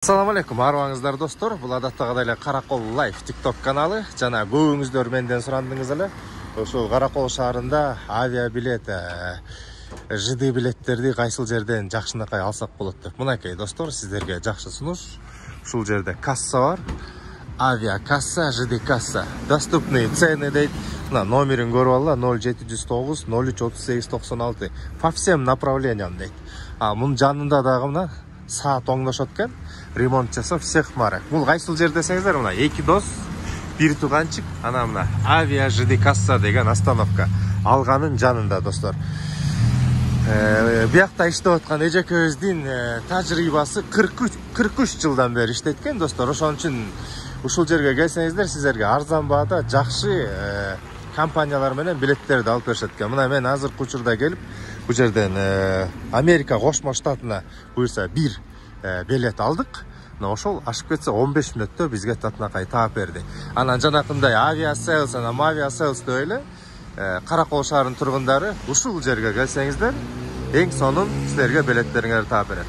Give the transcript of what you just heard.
Assalamu alaikum, арбаңыздар достор. Бұл адаттагыдай эле Каракол Live TikTok каналы. Жана көбүңүздөр менден сурандыңыз эле. Ошол Каракол шаарында авиа билет, ЖД билеттерди кайсыл жерден жакшынакай алсак болот деп. Мынакей достор, сиздерге жакшы сунуш. Ушул жерде касса бар. Авиа касса, ЖД касса. Доступные цены дейт. Мына номерин көрүп алла 0709 03 38 96. По всем направлениям дейт. Мунун жанында дагы мына саат оңдошот экен. Ремонт жасап всех марак. Бул кайсыл жер десеңиздер, мына эки дос, бир тууганчык, ана мына авиа ЖД касса деген остановка алганын жанында достор. Биякта иштеп аткан эжекебиздин тажрыйбасы 43 жылдан бери иштейт экен достор. Ошон үчүн ушул жерге келсеңиздер, сиздерге арзан баада жакшы компаниялар менен билеттерди алып беришет экен. Мына мен азыркы учурда келип, бул жерден Америка Кошмо Штатына буюрса бир билет алдык. Ошол ашып кетсе 15 мүнөттө бизге татынакай таап берди. Анан жанакындай авиасейлс, анан авиасейлс деп эле Каракол шаарынын тургундары ушул жерге келсеңиздер, эң сонун силерге билеттериңерди таап берет.